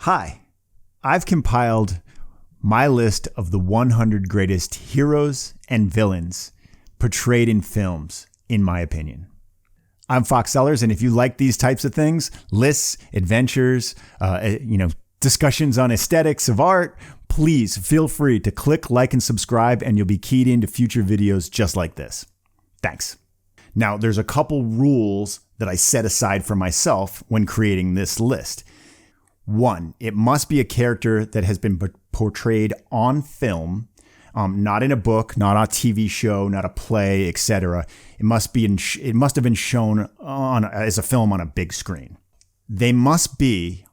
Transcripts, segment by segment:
Hi, I've compiled my list of the 100 greatest heroes and villains portrayed in films, in my opinion. I'm Fox Cellars, and if you like these types of things, lists, adventures, discussions on aesthetics of art, please feel free to click like and subscribe, and you'll be keyed into future videos just like this. Thanks. Now, there's a couple rules that I set aside for myself when creating this list. One, it must be a character that has been portrayed on film, not in a book, not on a TV show, not a play, etc. It must have been shown as a film on a big screen. They must be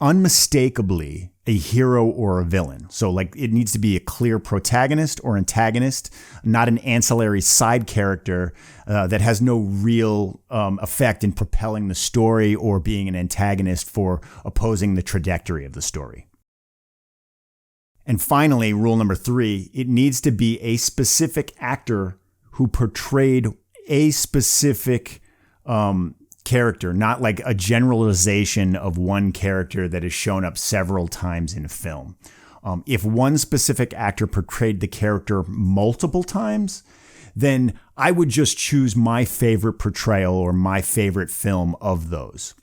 unmistakably a hero or a villain. So it needs to be a clear protagonist or antagonist, not an ancillary side character that has no real effect in propelling the story or being an antagonist for opposing the trajectory of the story. And finally, rule number 3, it needs to be a specific actor who portrayed a specific character, not like a generalization of one character that has shown up several times in a film. If one specific actor portrayed the character multiple times, then I would just choose my favorite portrayal or my favorite film of those.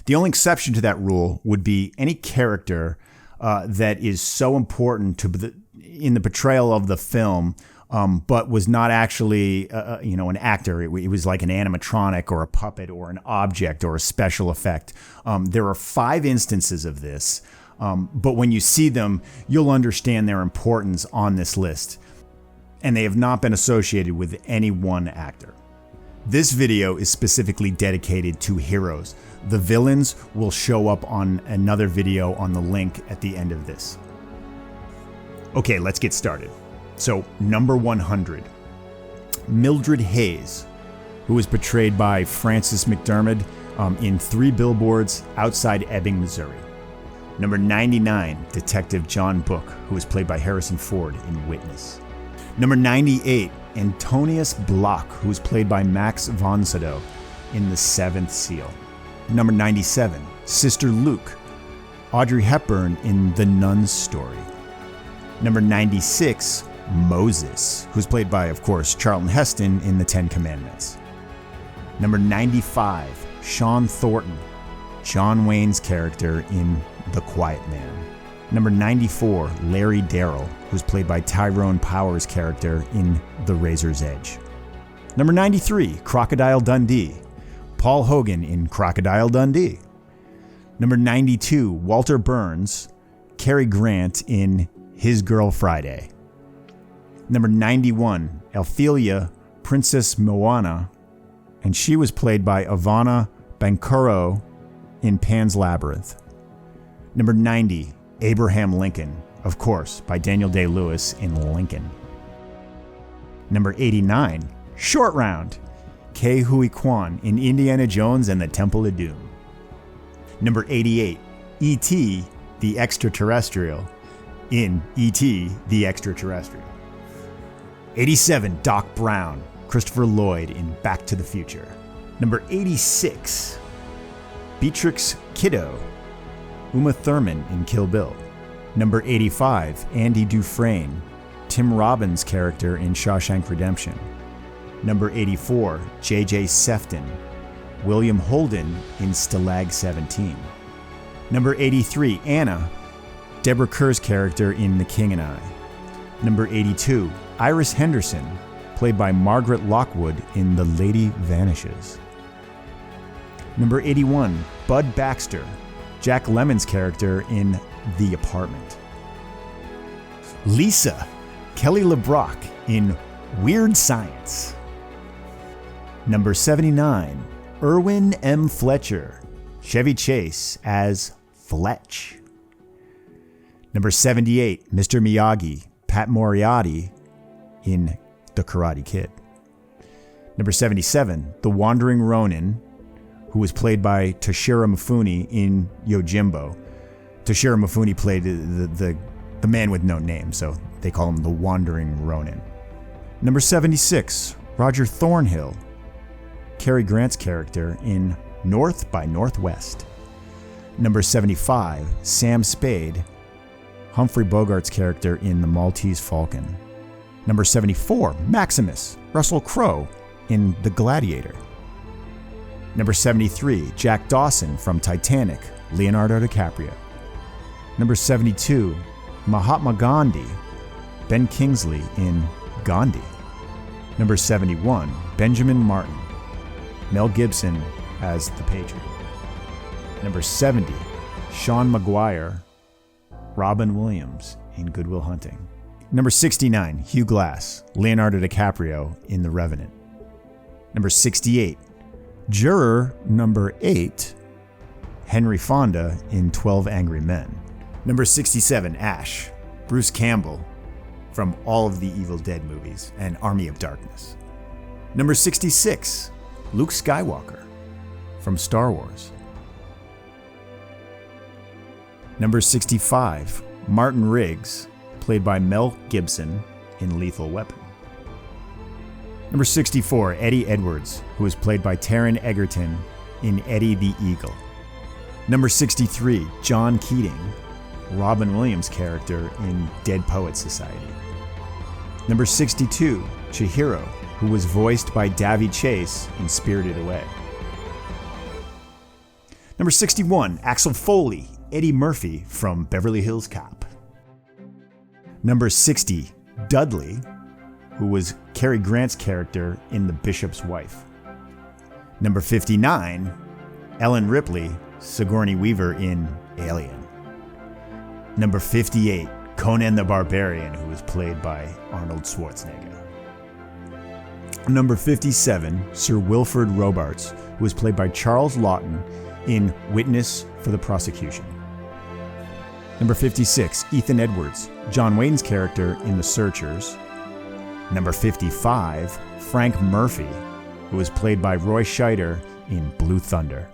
The only exception to that rule would be any character that is so important in the portrayal of the film, but was not actually, an actor. It was like an animatronic or a puppet or an object or a special effect. There are 5 instances of this, but when you see them, you'll understand their importance on this list. And they have not been associated with any one actor. This video is specifically dedicated to heroes. The villains will show up on another video on the link at the end of this. Okay, let's get started. So, number 100, Mildred Hayes, who was portrayed by Frances McDermott in 3 Billboards Outside Ebbing, Missouri. Number 99, Detective John Book, who was played by Harrison Ford in Witness. Number 98, Antonius Block, who was played by Max von Sydow in The Seventh Seal. Number 97, Sister Luke, Audrey Hepburn in The Nun's Story. Number 96, Moses, who's played by, of course, Charlton Heston in The Ten Commandments. Number 95, Sean Thornton, John Wayne's character in The Quiet Man. Number 94, Larry Darrell, who's played by Tyrone Power's character in The Razor's Edge. Number 93, Crocodile Dundee, Paul Hogan in Crocodile Dundee. Number 92, Walter Burns, Cary Grant in His Girl Friday. Number 91, Ophelia, Princess Moana, and she was played by Ivana Bankuro in Pan's Labyrinth. Number 90, Abraham Lincoln, of course, by Daniel Day-Lewis in Lincoln. Number 89, Short Round, Ke Huy Quan in Indiana Jones and the Temple of Doom. Number 88, E.T. the Extraterrestrial in E.T. the Extraterrestrial. 87, Doc Brown, Christopher Lloyd in Back to the Future. Number 86, Beatrix Kiddo, Uma Thurman in Kill Bill. Number 85, Andy Dufresne, Tim Robbins' character in Shawshank Redemption. Number 84, J.J. Sefton, William Holden in Stalag 17. Number 83, Anna, Deborah Kerr's character in The King and I. Number 82, Iris Henderson, played by Margaret Lockwood in The Lady Vanishes. Number 81, Bud Baxter, Jack Lemmon's character in The Apartment. Lisa, Kelly LeBrock in Weird Science. Number 79, Erwin M. Fletcher, Chevy Chase as Fletch. Number 78, Mr. Miyagi, Pat Moriarty in The Karate Kid. Number 77, The Wandering Ronin, who was played by Toshiro Mifune in Yojimbo. Toshiro Mifune played the man with no name, so they call him The Wandering Ronin. Number 76, Roger Thornhill, Cary Grant's character in North by Northwest. Number 75, Sam Spade, Humphrey Bogart's character in The Maltese Falcon. Number 74, Maximus, Russell Crowe in The Gladiator. Number 73, Jack Dawson from Titanic, Leonardo DiCaprio. Number 72, Mahatma Gandhi, Ben Kingsley in Gandhi. Number 71, Benjamin Martin, Mel Gibson as the Patriot. Number 70, Sean Maguire, Robin Williams in Good Will Hunting. Number 69, Hugh Glass, Leonardo DiCaprio in The Revenant. Number 68, Juror number 8, Henry Fonda in 12 Angry Men. Number 67, Ash, Bruce Campbell from all of the Evil Dead movies and Army of Darkness. Number 66, Luke Skywalker from Star Wars. Number 65, Martin Riggs, played by Mel Gibson in Lethal Weapon. Number 64, Eddie Edwards, who was played by Taron Egerton in Eddie the Eagle. Number 63, John Keating, Robin Williams' character in Dead Poets Society. Number 62, Chihiro, who was voiced by Davy Chase in Spirited Away. Number 61, Axel Foley, Eddie Murphy from Beverly Hills Cop. Number 60, Dudley, who was Cary Grant's character in The Bishop's Wife. Number 59, Ellen Ripley, Sigourney Weaver in Alien. Number 58, Conan the Barbarian, who was played by Arnold Schwarzenegger. Number 57, Sir Wilfrid Robarts, who was played by Charles Laughton in Witness for the Prosecution. Number 56, Ethan Edwards, John Wayne's character in The Searchers. Number 55, Frank Murphy, who was played by Roy Scheider in Blue Thunder.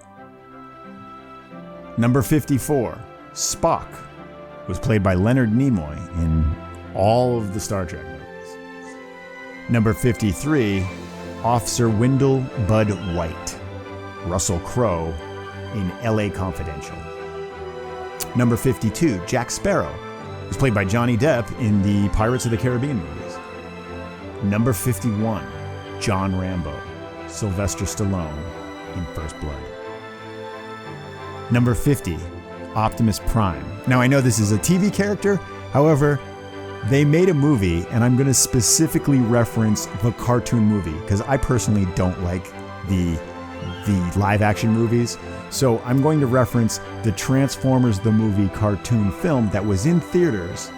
Number 54, Spock, who was played by Leonard Nimoy in all of the Star Trek movies. Number 53, Officer Wendell Bud White, Russell Crowe in L.A. Confidential. Number 52, Jack Sparrow, who was played by Johnny Depp in the Pirates of the Caribbean movies. Number 51, John Rambo, Sylvester Stallone in First Blood. Number 50, Optimus Prime. Now I know this is a TV character, however, they made a movie, and I'm going to specifically reference the cartoon movie because I personally don't like the live action movies. So I'm going to reference the Transformers the movie cartoon film that was in theaters,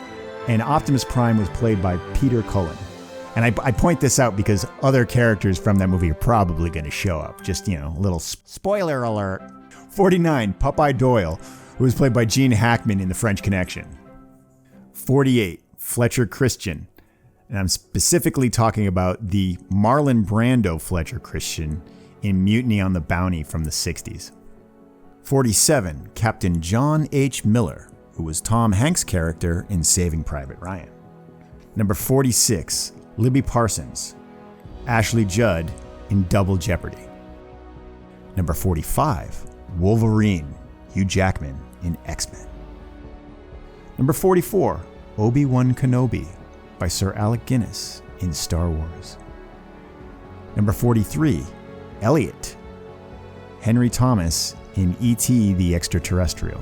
and Optimus Prime was played by Peter Cullen. And I point this out because other characters from that movie are probably going to show up. Just, a little spoiler alert. 49, Popeye Doyle, who was played by Gene Hackman in The French Connection. 48, Fletcher Christian. And I'm specifically talking about the Marlon Brando Fletcher Christian in Mutiny on the Bounty from the 60s. 47, Captain John H. Miller, who was Tom Hanks' character in Saving Private Ryan. Number 46, Libby Parsons, Ashley Judd in Double Jeopardy. Number 45, Wolverine, Hugh Jackman in X-Men. Number 44, Obi-Wan Kenobi by Sir Alec Guinness in Star Wars. Number 43, Elliot, Henry Thomas in E.T. the Extraterrestrial.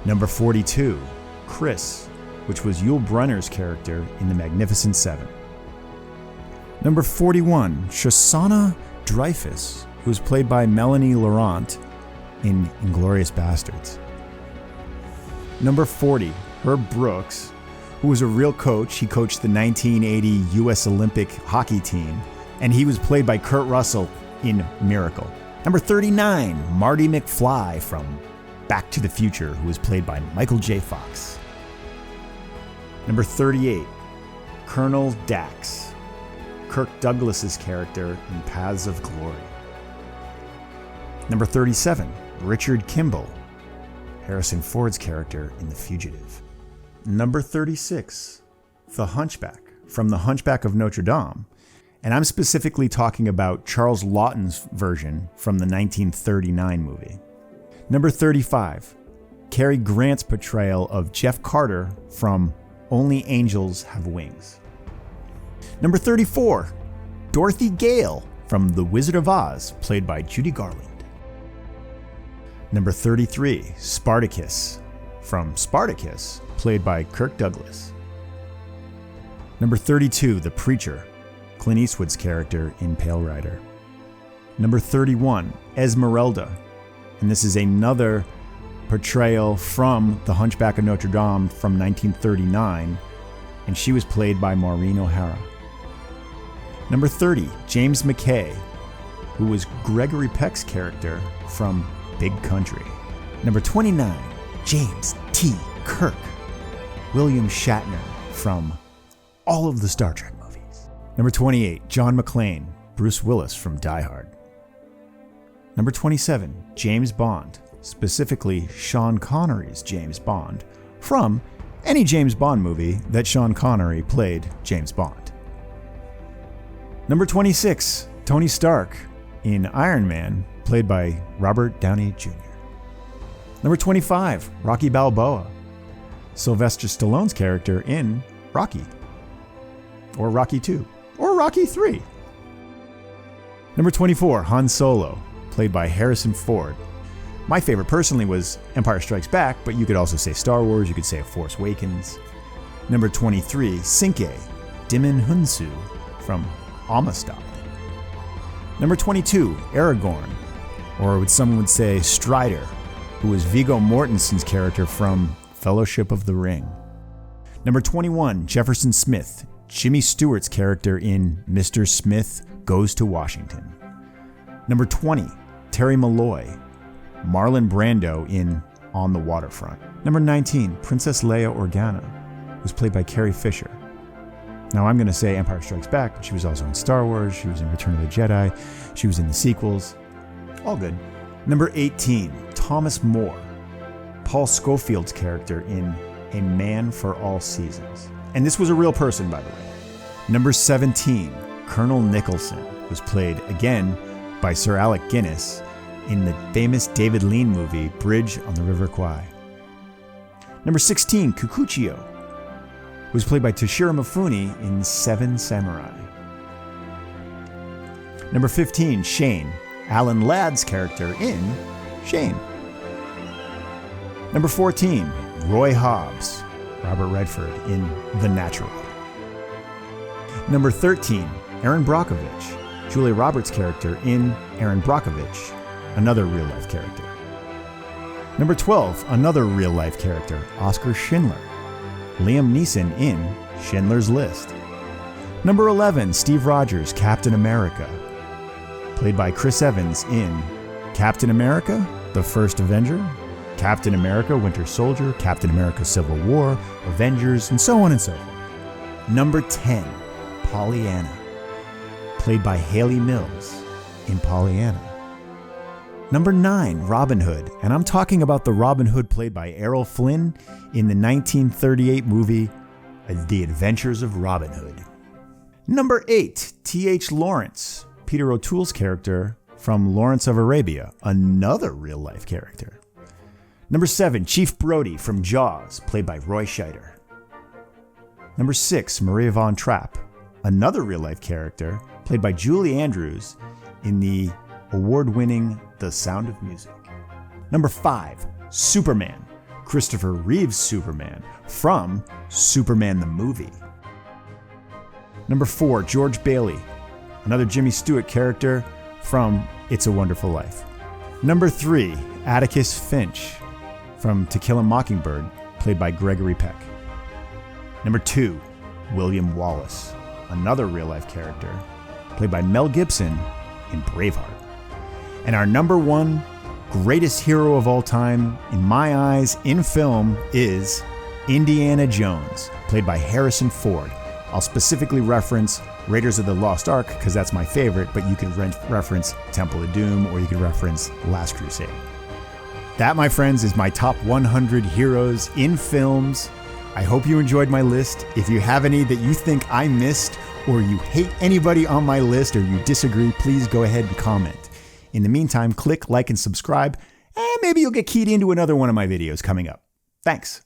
Number 42, Chris, which was Yul Brynner's character in The Magnificent Seven. Number 41, Shoshana Dreyfus, who was played by Melanie Laurent in Inglourious Bastards. Number 40, Herb Brooks, who was a real coach. He coached the 1980 U.S. Olympic hockey team, and he was played by Kurt Russell in Miracle. Number 39, Marty McFly from Back to the Future, who was played by Michael J. Fox. Number 38, Colonel Dax, Kirk Douglas's character in Paths of Glory. Number 37, Richard Kimball, Harrison Ford's character in The Fugitive. Number 36, The Hunchback from The Hunchback of Notre Dame, and I'm specifically talking about Charles Laughton's version from the 1939 movie. Number 35, Cary Grant's portrayal of Jeff Carter from Only Angels Have Wings. Number 34, Dorothy Gale from The Wizard of Oz, played by Judy Garland. Number 33, Spartacus from Spartacus, played by Kirk Douglas. Number 32, The Preacher, Clint Eastwood's character in Pale Rider. Number 31, Esmeralda, and this is another portrayal from The Hunchback of Notre Dame from 1939, and she was played by Maureen O'Hara. Number 30, James McKay, who was Gregory Peck's character from Big Country. Number 29, James T. Kirk, William Shatner from all of the Star Trek movies. Number 28, John McClane, Bruce Willis from Die Hard. Number 27, James Bond, specifically Sean Connery's James Bond, from any James Bond movie that Sean Connery played James Bond. Number 26, Tony Stark in Iron Man, played by Robert Downey Jr. Number 25, Rocky Balboa, Sylvester Stallone's character in Rocky, or Rocky 2, or Rocky 3. Number 24, Han Solo, played by Harrison Ford. My favorite personally was Empire Strikes Back, but you could also say Star Wars, you could say Force Awakens. Number 23, Cinque, Dimin Hunsu from Amistad. Number 22, Aragorn, or some would say Strider, who was Viggo Mortensen's character from Fellowship of the Ring. Number 21, Jefferson Smith, Jimmy Stewart's character in Mr. Smith Goes to Washington. Number 20, Terry Malloy, Marlon Brando in On the Waterfront. Number 19, Princess Leia Organa, who's played by Carrie Fisher. Now I'm going to say Empire Strikes Back, but she was also in Star Wars, she was in Return of the Jedi, she was in the sequels. All good. Number 18, Thomas More, Paul Schofield's character in A Man for All Seasons. And this was a real person, by the way. Number 17, Colonel Nicholson, who's played, again, by Sir Alec Guinness in the famous David Lean movie Bridge on the River Kwai. Number 16, Kukuchio, who was played by Toshiro Mifune in Seven Samurai. Number 15, Shane, Alan Ladd's character in Shane. Number 14, Roy Hobbs, Robert Redford in The Natural. Number 13, Erin Brockovich, Julia Roberts' character in Erin Brockovich, another real-life character. Number 12, another real-life character, Oscar Schindler, Liam Neeson in Schindler's List. Number 11, Steve Rogers, Captain America, played by Chris Evans in Captain America, The First Avenger, Captain America, Winter Soldier, Captain America, Civil War, Avengers, and so on and so forth. Number 10, Pollyanna, played by Haley Mills in Pollyanna. Number 9, Robin Hood, and I'm talking about the Robin Hood played by Errol Flynn in the 1938 movie The Adventures of Robin Hood. Number 8, T.H. Lawrence, Peter O'Toole's character from Lawrence of Arabia, another real-life character. Number 7, Chief Brody from Jaws, played by Roy Scheider. Number 6, Maria Von Trapp, another real-life character, played by Julie Andrews in the award-winning The Sound of Music. Number 5, Superman, Christopher Reeve's Superman from Superman the Movie. Number 4, George Bailey, another Jimmy Stewart character from It's a Wonderful Life. Number 3, Atticus Finch from To Kill a Mockingbird, played by Gregory Peck. Number 2, William Wallace, another real-life character, played by Mel Gibson in Braveheart. And our number 1 greatest hero of all time, in my eyes, in film, is Indiana Jones, played by Harrison Ford. I'll specifically reference Raiders of the Lost Ark because that's my favorite, but you could reference Temple of Doom or you could reference Last Crusade. That, my friends, is my top 100 heroes in films. I hope you enjoyed my list. If you have any that you think I missed, or you hate anybody on my list, or you disagree, please go ahead and comment. In the meantime, click like and subscribe, maybe you'll get keyed into another one of my videos coming up. Thanks.